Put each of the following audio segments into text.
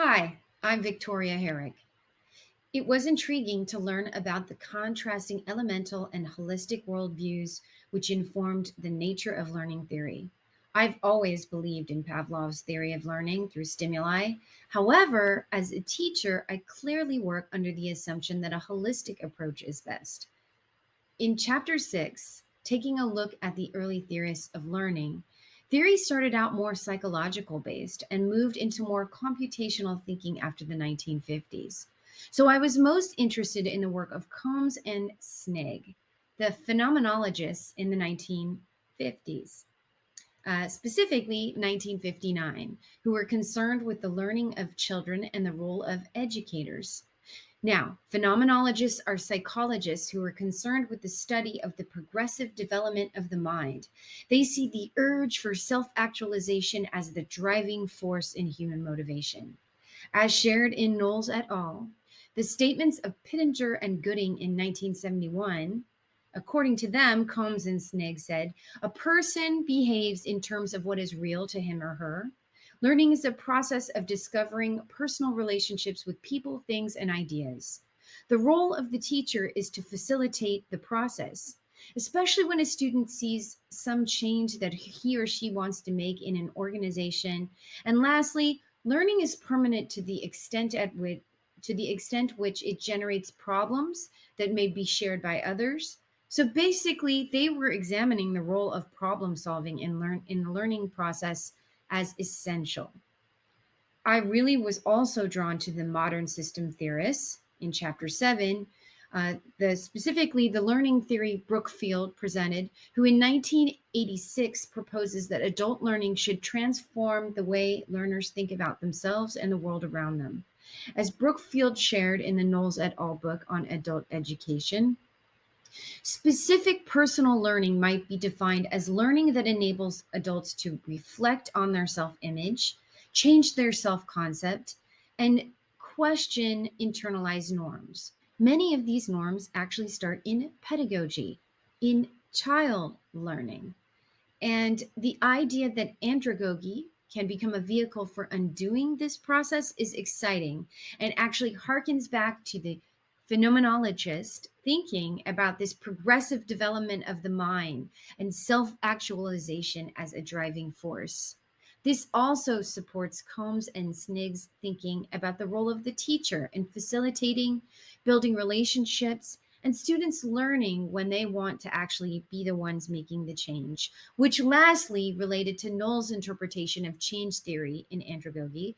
Hi, I'm Victoria Herrick. It was intriguing to learn about the contrasting elemental and holistic worldviews which informed the nature of learning theory. I've always believed in Pavlov's theory of learning through stimuli. However, as a teacher, I clearly work under the assumption that a holistic approach is best. In chapter 6, taking a look at the early theorists of learning, theory started out more psychological based and moved into more computational thinking after the 1950s. So I was most interested in the work of Combs and Snigg, the phenomenologists in the 1950s. Specifically 1959, who were concerned with the learning of children and the role of educators. Now, phenomenologists are psychologists who are concerned with the study of the progressive development of the mind. They see the urge for self actualization as the driving force in human motivation. As shared in Knowles et al., the statements of Pittenger and Gooding in 1971, according to them, Combs and Snigg said, a person behaves in terms of what is real to him or her. Learning is a process of discovering personal relationships with people, things, and ideas. The role of the teacher is to facilitate the process, especially when a student sees some change that he or she wants to make in an organization. And lastly, learning is permanent to the extent which it generates problems that may be shared by others. So basically, they were examining the role of problem solving in the learning process as essential. I really was also drawn to the modern system theorists in chapter 7, specifically the learning theory Brookfield presented, who in 1986 proposes that adult learning should transform the way learners think about themselves and the world around them. As Brookfield shared in the Knowles et al. Book on adult education, specific personal learning might be defined as learning that enables adults to reflect on their self image, change their self concept, and question internalized norms. Many of these norms actually start in pedagogy, in child learning. And the idea that andragogy can become a vehicle for undoing this process is exciting and actually harkens back to the phenomenologist thinking about this progressive development of the mind and self actualization as a driving force. This also supports Combs and Snigg's thinking about the role of the teacher in facilitating, building relationships, and students learning when they want to actually be the ones making the change, which lastly related to Knowles' interpretation of change theory in andragogy,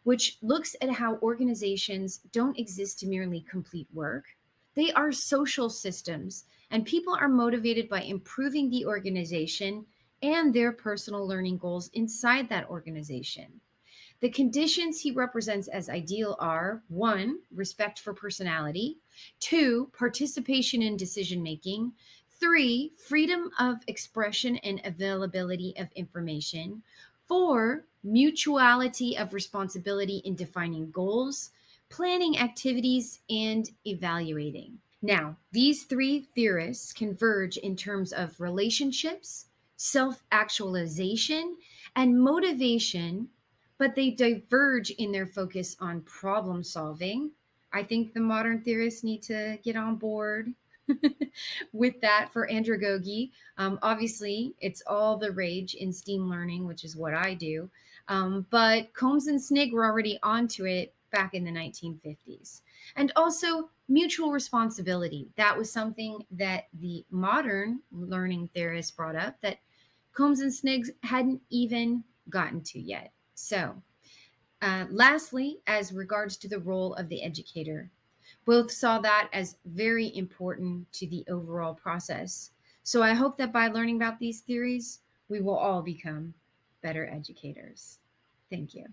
which looks at how organizations don't exist to merely complete work. They are social systems, and people are motivated by improving the organization and their personal learning goals inside that organization. The conditions he represents as ideal are one, respect for personality, two, participation in decision making, three, freedom of expression and availability of information, four, mutuality of responsibility in defining goals, planning activities, and evaluating. Now, these three theorists converge in terms of relationships, self actualization, and motivation, but they diverge in their focus on problem solving. I think the modern theorists need to get on board with that for andragogy. Obviously, it's all the rage in STEAM learning, which is what I do. But Combs and Snigg were already onto it back in the 1950s. And also, mutual responsibility. That was something that the modern learning theorists brought up that Combs and Sniggs hadn't even gotten to yet. So, lastly, as regards to the role of the educator, both saw that as very important to the overall process. So I hope that by learning about these theories, we will all become better educators. Thank you.